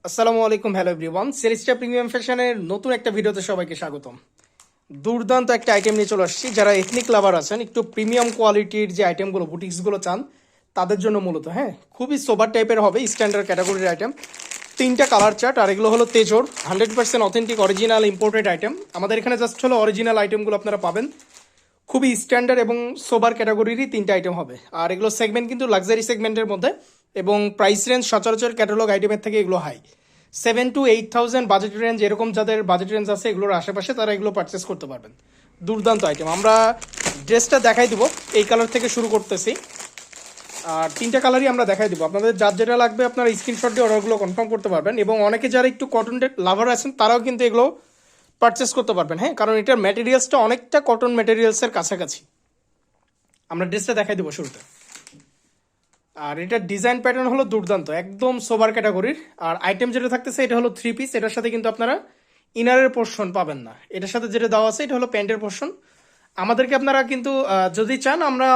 আসসালামু আলাইকুম, hello everyone. সেরিস্টা premium ফ্যাশনের নতুন একটা ভিডিওতে সবাইকে স্বাগতম। দুর্দান্ত একটা আইটেম নিয়ে চলে আসছি। যারা এথনিক লাভার আছেন, একটু প্রিমিয়াম কোয়ালিটির যে আইটেমগুলো বুটিক্সগুলো চান, তাদের জন্য মূলত খুবই সোবার টাইপের হবে, স্ট্যান্ডার্ড ক্যাটাগরির আইটেম। তিনটা কালার চার্ট, আর এগুলো হলো তেজোর 100% অথেন্টিক অরিজিনাল ইম্পোর্টেড আইটেম। আমাদের এখানে জাস্ট হলো অরিজিনাল আইটেমগুলো আপনারা পাবেন। খুবই স্ট্যান্ডার্ড এবং সোবার ক্যাটাগরিরই তিনটা আইটেম হবে। আর এগুলো সেগমেন্ট কিন্তু লাক্সারি সেগমেন্টের মধ্যে, এবং প্রাইস রেঞ্জ সচরাচর ক্যাটালগ আইটেমের থেকে এগুলো হাই। 7,000 to 8,000 বাজেট রেঞ্জ, এরকম যাদের বাজেট রেঞ্জ আছে এগুলোর আশেপাশে, তারা এগুলো পারচেস করতে পারবেন। দুর্দান্ত আইটেম। আমরা ড্রেসটা দেখাই দিব, এই কালার থেকে শুরু করতেছি। আর তিনটা কালারই আমরা দেখাই দিব। আপনাদের যার যেটা লাগবে আপনারা স্ক্রিনশট দিয়ে অর্ডারগুলো কনফার্ম করতে পারবেন। এবং অনেকে যারা একটু কটন লাভার আছেন তারাও কিন্তু এগুলো পারচেস করতে পারবেন, কারণ এটার ম্যাটেরিয়ালসটা অনেকটা কটন ম্যাটেরিয়ালসের কাছাকাছি। আমরা ড্রেসটা দেখাই দিব শুরুতে। আর এটার ডিজাইন প্যাটার্ন হলো দুর্দান্ত, একদম সোবার ক্যাটাগরির। আর আইটেম যেটা থাকতেছে এটা হলো 3 পিস। এটার সাথে কিন্তু আপনারা ইনারের পোর্শন পাবেন না। এটার সাথে যেটা দেওয়া আছে এটা হলো প্যান্টের পোর্শন। আমাদেরকে আপনারা কিন্তু যদি চান আমরা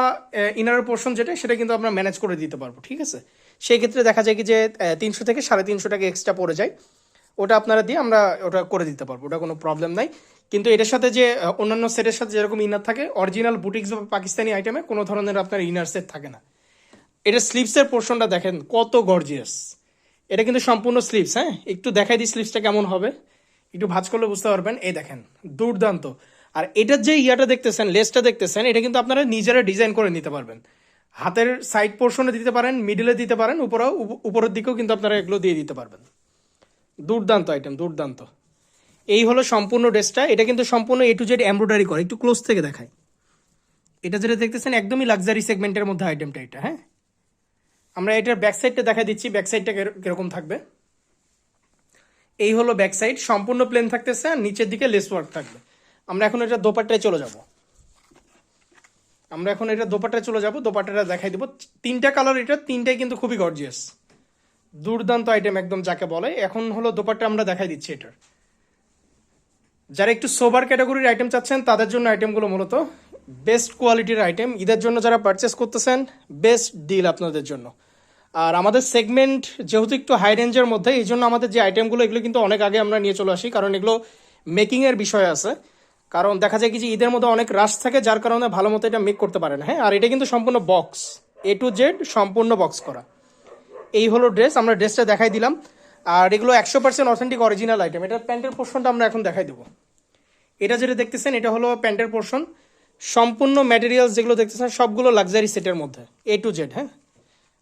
ইনারের পোর্শন যেটা, সেটা কিন্তু আমরা ম্যানেজ করে দিতে পারবো, ঠিক আছে। সেই ক্ষেত্রে দেখা যায় কি যে 300 থেকে 350 টাকা এক্সট্রা পড়ে যায়, ওটা আপনারা দিয়ে আমরা ওটা করে দিতে পারবো, ওটা কোনো প্রবলেম নাই। কিন্তু এটার সাথে যে অন্যান্য সেটের সাথে যেরকম ইনার থাকে, অরিজিনাল বুটিক্স বা পাকিস্তানি আইটেমে কোনো ধরনের আপনার ইনার সেট থাকে না। এটা স্লিভসের পোর্শনটা দেখেন কত গর্জিয়াস। এটা কিন্তু সম্পূর্ণ স্লিভস। একটু দেখাই দিই স্লিভসটা কেমন হবে, একটু ভাঁজ করলে বুঝতে পারবেন। এই দেখেন, দুর্দান্ত। আর এটার যে ইয়াটা দেখতেছেন, লেসটা দেখতেছেন, এটা কিন্তু আপনারা নিজেরা ডিজাইন করে নিতে পারবেন। হাতের সাইড পোর্শনে দিতে পারেন, মিডলে দিতে পারেন, উপরের দিকেও কিন্তু আপনারা এগুলো দিয়ে দিতে পারবেন। দুর্দান্ত আইটেম, দুর্দান্ত। এই হলো সম্পূর্ণ ড্রেসটা। এটা কিন্তু সম্পূর্ণ A to Z এমব্রয়ডারি করে। একটু ক্লোজ থেকে দেখায়। এটা যেটা দেখতেছেন একদমই লাক্সারি সেগমেন্টের মধ্যে আইটেমটা এটা। আমরা এটার ব্যাক সাইডটা দেখা দিচ্ছি, ব্যাক সাইডটা কিরকম থাকবে। এই হলো ব্যাক সাইড, সম্পূর্ণ প্লেন থাকতেছে, আর নিচের দিকে লেস ওয়ার্ক থাকবে। আমরা এখন এটা দোপাট্টায় চলে যাব। দোপাট্টাটা দেখাই দিব। তিনটা কালার, এটা তিনটাই কিন্তু খুবই গর্জিয়াস, দুর্দান্ত আইটেম একদম যাকে বলে। এখন হলো দোপাট্টা আমরা দেখাই দিচ্ছি এটার। যারা একটু সোবার ক্যাটাগরির আইটেম চাচ্ছেন তাদের জন্য আইটেমগুলো মূলত বেস্ট কোয়ালিটির আইটেম। ঈদের জন্য যারা পারচেস করতেছেন, বেস্ট ডিল আপনাদের জন্য। আর আমাদের সেগমেন্ট যেহেতু একটু হাই রেঞ্জের মধ্যে, এই জন্য আমাদের যে আইটেমগুলো এগুলো কিন্তু অনেক আগে আমরা নিয়ে চলে আসি, কারণ এগুলো মেকিংয়ের বিষয় আছে। কারণ দেখা যায় কি যে ঈদের মধ্যে অনেক রাশ থাকে, যার কারণে ভালো মতো এটা মেক করতে পারে না। আর এটা কিন্তু সম্পূর্ণ বক্স, A to Z সম্পূর্ণ বক্স করা। এই হলো ড্রেস, আমরা ড্রেসটা দেখাই দিলাম। আর এগুলো 100% অথেন্টিক অরিজিনাল আইটেম। এটার প্যান্টের পোর্শনটা আমরা এখন দেখাই দেবো। এটা যেটা দেখতেছেন এটা হলো প্যান্টের পোর্শন। সম্পূর্ণ ম্যাটেরিয়ালস যেগুলো দেখতেছেন সবগুলো লাক্সারি সেটের মধ্যে, A to Z।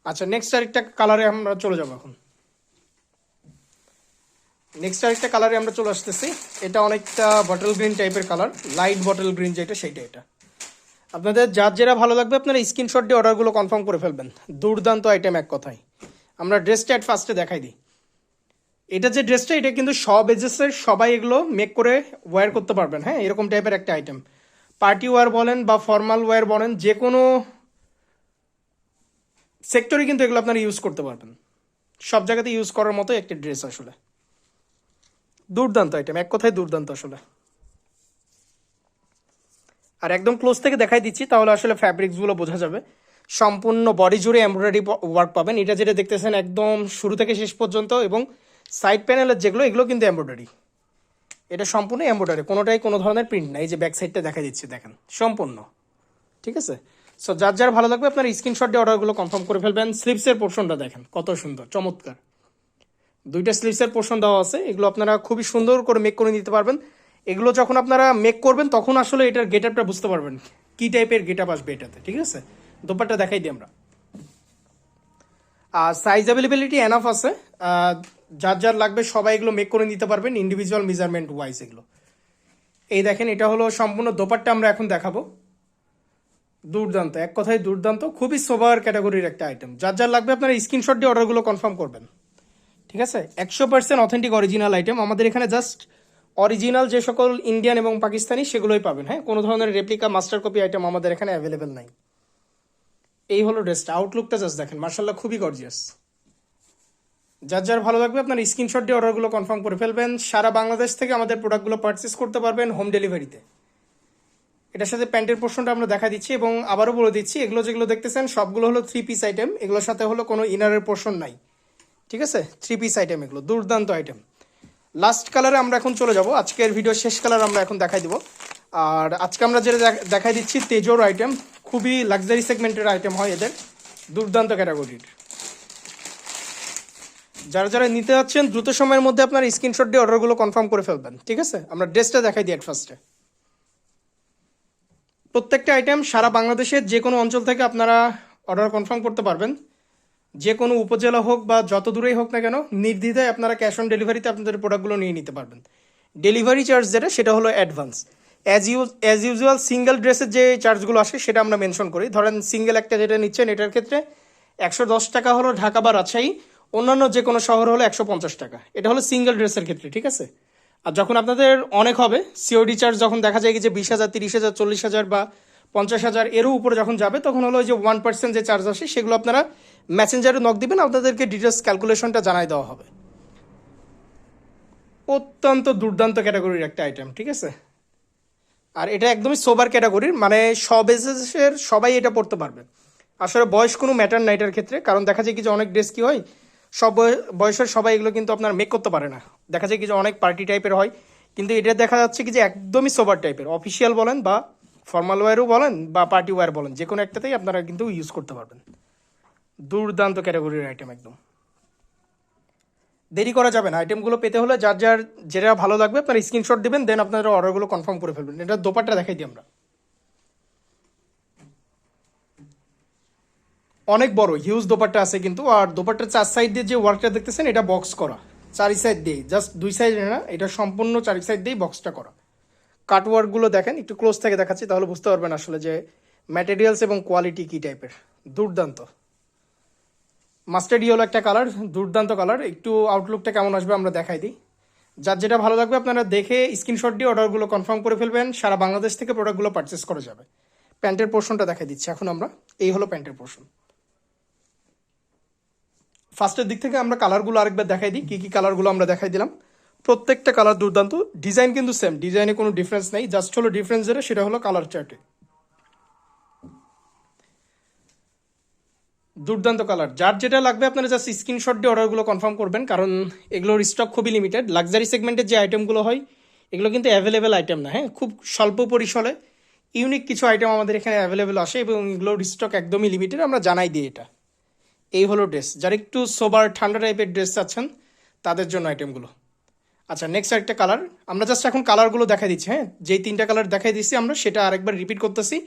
আচ্ছা, নেক্সট আরেকটা কালারে আমরা চলে যাবো এখন। নেক্সট আরেকটা কালারে আমরা চলে আসতেছি। এটা অনেকটা বটল গ্রিন টাইপের কালার, লাইট বটল গ্রিন যেটা, সেইটা। এটা আপনাদের যার যেটা ভালো লাগবে আপনারা স্ক্রিনশট দিয়ে অর্ডারগুলো কনফার্ম করে ফেলবেন। দুর্দান্ত আইটেম এক কথায়। আমরা ড্রেসটা অ্যাট ফার্স্টে দেখাই দিই। এটা যে ড্রেসটা, এটা কিন্তু সব এজেসের সবাই এগুলো মেক করে ওয়্যার করতে পারবেন। এরকম টাইপের একটা আইটেম। পার্টি ওয়্যার বলেন বা ফর্মাল ওয়্যার বলেন, যে কোনো সেক্টরে কিন্তু এগুলো আপনারা ইউজ করতে পারবেন। সব জায়গাতে ইউজ করার মতো একটা ড্রেস আসলে। দুর্দান্ত আইটেম, এক কথায় দুর্দান্ত আসলে। আর একদম ক্লোজ থেকে দেখাই দিচ্ছি, তাহলে আসলে ফ্যাব্রিক্সগুলো বোঝা যাবে। সম্পূর্ণ বডি জুড়ে এমব্রয়ডারি ওয়ার্ক পাবেন। এটা যেটা দেখতেছেন একদম শুরু থেকে শেষ পর্যন্ত, এবং সাইড প্যানেলের যেগুলো এগুলো কিন্তু এমব্রয়ডারি। এটা সম্পূর্ণ এমব্রয়ডারি, কোনোটাই কোনো ধরনের প্রিন্ট নাই। এই যে ব্যাক সাইডটা দেখা দিচ্ছি দেখেন, সম্পূর্ণ। ঠিক আছে। সো যার যার ভালো লাগবে আপনার স্ক্রিনশট দিয়ে অর্ডারগুলো কনফার্ম করে ফেলবেন। স্লিভসের পোর্শনটা দেখেন কত সুন্দর, চমৎকার। দুইটা স্লিভসের পোর্শন দেওয়া আছে। এগুলো আপনারা খুবই সুন্দর করে মেক করে নিতে পারবেন। এগুলো যখন আপনারা মেক করবেন তখন আসলে এটার গেট আপটা বুঝতে পারবেন কি টাইপের গেট আপ আসবে এটাতে। ঠিক আছে, দোপাট্টা দেখাই দিই আমরা। আর সাইজ অ্যাভেলেবিলিটি এনাফ আছে। যার যার লাগবে সবাই এগুলো মেক করে নিতে পারবেন ইন্ডিভিজুয়াল মেজারমেন্ট ওয়াইজ এগুলো। এই দেখেন, এটা হলো সম্পূর্ণ দোপাট্টা আমরা এখন দেখাবো। দুর্দান্ত, এক কথায় দুর্দান্ত। খুবই সোবার ক্যাটাগরির একটা আইটেম। যার যার লাগবে আপনারা স্ক্রিনশট দিয়ে অর্ডারগুলো কনফার্ম করবেন। ঠিক আছে, 100% অথেন্টিক অরিজিনাল আইটেম। আমাদের এখানে জাস্ট অরিজিনাল যে সকল ইন্ডিয়ান এবং পাকিস্তানি সেগুলোই পাবেন। কোনো ধরনের রেপ্লিকা মাস্টার কপি আইটেম আমাদের এখানে অ্যাভেলেবেল নাই। এই হলো ড্রেসটা, আউটলুকটা জাস্ট দেখেন, মার্শাল্লাহ খুবই গর্জিয়াস। যার যার ভালো লাগবে আপনার স্ক্রিনশট দিয়ে অর্ডারগুলো কনফার্ম করে ফেলবেন। সারা বাংলাদেশ থেকে আমাদের প্রোডাক্টগুলো পারচেস করতে পারবেন হোম ডেলিভারিতে। এটার সাথে প্যান্টের পোর্শনটা আমরা দেখা দিচ্ছি, এবং আবারও বলে দিচ্ছি এগুলো যেগুলো দেখতেছেন সবগুলো হলো 3 পিস আইটেম। এগুলোর সাথে হলো কোনো ইনারের পোর্শন নাই। ঠিক আছে, 3 পিস আইটেম এগুলো, দুর্দান্ত আইটেম। লাস্ট কালারে আমরা এখন চলে যাব, আজকের ভিডিও শেষ কালার আমরা এখন দেখাই দিব। আর আজকে আমরা যেটা দেখাই দিচ্ছি তেজোর আইটেম, খুবই লাক্সারি সেগমেন্টের আইটেম হয় এদের, দুর্দান্ত ক্যাটাগরির। যারা যারা নিতে যাচ্ছেন দ্রুত সময়ের মধ্যে আপনার স্ক্রিনশট দিয়ে অর্ডারগুলো কনফার্ম করে ফেলবেন। ঠিক আছে, আমরা ড্রেসটা দেখাই দিই ফার্স্টে। প্রত্যেকটা আইটেম সারা বাংলাদেশের যে কোনো অঞ্চল থেকে আপনারা অর্ডার কনফার্ম করতে পারবেন, যে কোনো উপজেলা হোক বা যত দূরেই হোক না কেন, নির্দ্বিধায় আপনারা ক্যাশ অন ডেলিভারিতে আপনাদের প্রোডাক্টগুলো নিয়ে নিতে পারবেন। ডেলিভারি চার্জ যেটা সেটা হলো অ্যাডভান্স। অ্যাজ ইউজুয়াল সিঙ্গেল ড্রেসের যে চার্জগুলো আসে সেটা আমরা মেনশন করি। ধরেন সিঙ্গেল একটা যেটা নিচ্ছেন এটার ক্ষেত্রে 110 টাকা হলো ঢাকা বা রাজশাহী, অন্যান্য যে কোনো শহর হলো 150 টাকা। এটা হলো সিঙ্গেল ড্রেসের ক্ষেত্রে। ঠিক আছে, আর যখন আপনাদের অনেক হবে, সিওডি চার্জ যখন দেখা যায় কি যে 20,000, 30,000, 40,000 বা 50,000 এরও উপরে যখন যাবে, তখন হলো ওই যে 1% যে চার্জ আসে সেগুলো আপনারা মেসেঞ্জারে নক দিবেন, আপনাদেরকে ডিটেলস ক্যালকুলেশনটা জানাই দেওয়া হবে। অত্যন্ত দুর্দান্ত ক্যাটাগরির একটা আইটেম। ঠিক আছে, আর এটা একদমই সোবার ক্যাটাগরির, মানে সব এজের সবাই এটা পড়তে পারবে। আসলে বয়স কোনো ম্যাটার না এটার ক্ষেত্রে, কারণ দেখা যায় কি যে অনেক ড্রেস কি হয়, সব বয়সের সবাই এগুলো কিন্তু আপনার মেক করতে পারে না। দেখা যায় কি যে অনেক পার্টি টাইপের হয়, কিন্তু এটা দেখা যাচ্ছে কি যে একদমই সোবার টাইপের, অফিসিয়াল বলেন বা ফর্মাল ওয়্যারও বলেন বা পার্টি ওয়্যার বলেন, যে কোনো একটাতেই আপনারা কিন্তু ইউজ করতে পারবেন। দুর্দান্ত ক্যাটাগরির আইটেম একদম। দেরি করা যাবে না, আইটেমগুলো পেতে হলে যার যার যেটা ভালো লাগবে আপনারা স্ক্রিনশট দিবেন, দেন আপনারা অর্ডারগুলো কনফার্ম করে ফেলবেন। এটা দোপাট্টা দেখাই দিই আমরা, অনেক বড় হিউজ দোপাট্টা আছে কিন্তু। আর দোপাট্টার 4 সাইড দিয়ে যে ওয়ার্কটা দেখতেছেন এটা বক্স করা, 4 সাইড দিয়ে, জাস্ট 2 সাইড না, এটা সম্পূর্ণ 4 সাইড দিয়েই বক্সটা করা। কাট ওয়ার্কগুলো দেখেন, একটু ক্লোজ থেকে দেখাচ্ছি তাহলে বুঝতে পারবেন আসলে যে ম্যাটেরিয়ালস এবং কোয়ালিটি কী টাইপের। দুর্দান্ত মাস্টার্ড ইয়েলো একটা কালার, দুর্দান্ত কালার। একটু আউটলুকটা কেমন আসবে আমরা দেখাই দিই। যার যেটা ভালো লাগবে আপনারা দেখে স্ক্রিনশট দিয়ে অর্ডারগুলো কনফার্ম করে ফেলবেন। সারা বাংলাদেশ থেকে প্রোডাক্টগুলো পারচেস করা যাবে। প্যান্টের পোর্শনটা দেখাই দিচ্ছি এখন আমরা, এই হলো প্যান্টের পোর্শন। ফার্স্টের দিক থেকে আমরা কালারগুলো আরেকবার দেখাই দিই, কী কী কালারগুলো আমরা দেখাই দিলাম। প্রত্যেকটা কালার দুর্দান্ত, ডিজাইন কিন্তু সেম, ডিজাইনে কোনো ডিফারেন্স নেই, জাস্ট হলো ডিফারেন্স যেটা সেটা হলো কালার চার্টে। দুর্দান্ত কালার, যার যেটা লাগবে আপনারা জাস্ট স্ক্রিনশট দিয়ে অর্ডারগুলো কনফার্ম করবেন, কারণ এগুলোর স্টক খুবই লিমিটেড। লাক্সারি সেগমেন্টের যে আইটেমগুলো হয় এগুলো কিন্তু অ্যাভেলেবেল আইটেম না, হ্যাঁ, খুব স্বল্প পরিসরে ইউনিক কিছু আইটেম আমাদের এখানে অ্যাভেলেবেল আসে এবং এগুলোর স্টক একদমই লিমিটেড, আমরা জানাই দিই এটা। এই হলো ড্রেস, যারা একটু সোবার ঠান্ডা টাইপের ড্রেস চাচ্ছেন তাদের জন্য আইটেমগুলো। আচ্ছা, নেক্সট আরেকটা কালার, আমরা জাস্ট এখন কালারগুলো দেখাই দিচ্ছি। হ্যাঁ, যেই 3টা কালার দেখাই দিচ্ছি আমরা সেটা আরেকবার রিপিট করতেছি।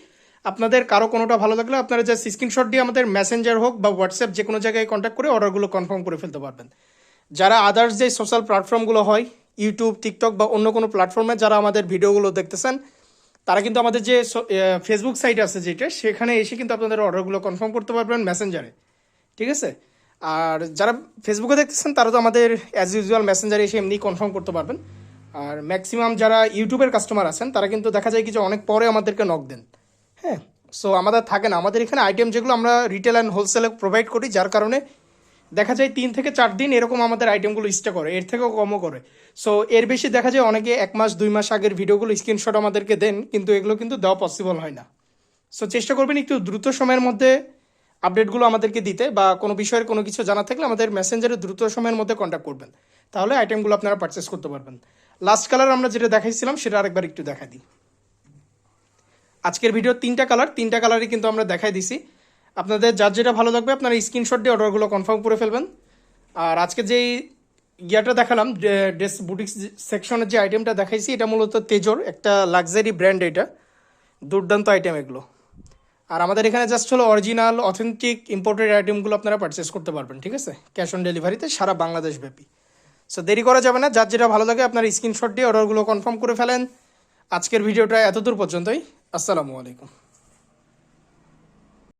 আপনাদের কারো কোনোটা ভালো লাগলে আপনারা জাস্ট স্ক্রিনশট দিয়ে আমাদের মেসেঞ্জার হোক বা হোয়াটসঅ্যাপ যে কোনো জায়গায় কন্ট্যাক্ট করে অর্ডারগুলো কনফার্ম করে ফেলতে পারবেন। যারা আদার্স যে সোশ্যাল প্ল্যাটফর্মগুলো হয়, ইউটিউব, টিকটক বা অন্য কোনো প্ল্যাটফর্মে যারা আমাদের ভিডিওগুলো দেখতেছেন, তারা কিন্তু আমাদের যে ফেসবুক সাইট আছে যেটা, সেখানে এসে কিন্তু আপনাদের অর্ডারগুলো কনফার্ম করতে পারবেন মেসেঞ্জারে। ঠিক আছে, আর যারা ফেসবুকে দেখতেছেন তারা তো আমাদের অ্যাজ ইউজুয়াল মেসেঞ্জারে এসে এমনি কনফার্ম করতে পারবেন। আর ম্যাক্সিমাম যারা ইউটিউবের কাস্টমার আছেন তারা কিন্তু দেখা যায় কি যে অনেক পরে আমাদেরকে নক দেন। হ্যাঁ, সো আমাদের থাকে না, আমাদের এখানে আইটেম যেগুলো আমরা রিটেল অ্যান্ড হোলসেলে প্রোভাইড করি, যার কারণে দেখা যায় 3 থেকে 4 দিন এরকম আমাদের আইটেমগুলো স্টে করে, এর থেকেও কমও করে। সো এর বেশি দেখা যায় অনেকে 1 মাস 2 মাস আগের ভিডিওগুলো স্ক্রিনশট আমাদেরকে দেন, কিন্তু এগুলো কিন্তু দেওয়া পসিবল হয় না। সো চেষ্টা করবেন একটু দ্রুত সময়ের মধ্যে আপডেটগুলো আমাদেরকে দিতে, বা কোনো বিষয়ের কোনো কিছু জানা থাকলে আমাদের মেসেঞ্জারে দ্রুত সময়ের মধ্যে কন্ট্যাক্ট করবেন, তাহলে আইটেমগুলো আপনারা পারচেস করতে পারবেন। লাস্ট কালার আমরা যেটা দেখাইছিলাম সেটা আরেকবার একটু দেখা দিই। আজকের ভিডিও 3টা কালার, 3টা কালারই কিন্তু আমরা দেখাই দিছি। আপনাদের যার যেটা ভালো লাগবে আপনারা স্ক্রিনশট দিয়ে অর্ডারগুলো কনফার্ম করে ফেলবেন। আর আজকে যেই ইয়াটা দেখালাম, ড্রেস বুটিক্স সেকশনের যে আইটেমটা দেখাইছি, এটা মূলত তেজোর একটা লাক্সারি ব্র্যান্ড, এটা দুর্দান্ত আইটেম এগুলো। আর আমাদের এখানে জাস্ট হলো অরিজিনাল অথেন্টিক ইম্পোর্টেড আইটেমগুলো আপনারা পারচেস করতে পারবেন। ঠিক আছে, ক্যাশ অন ডেলিভারিতে সারা বাংলাদেশ ব্যাপী। সো দেরি করা যাবে না, যার যেটা ভালো লাগে আপনারা স্ক্রিনশট দিয়ে অর্ডারগুলো কনফার্ম করে ফেলেন। আজকের ভিডিওটা এতদূর পর্যন্তই। আসসালামু আলাইকুম।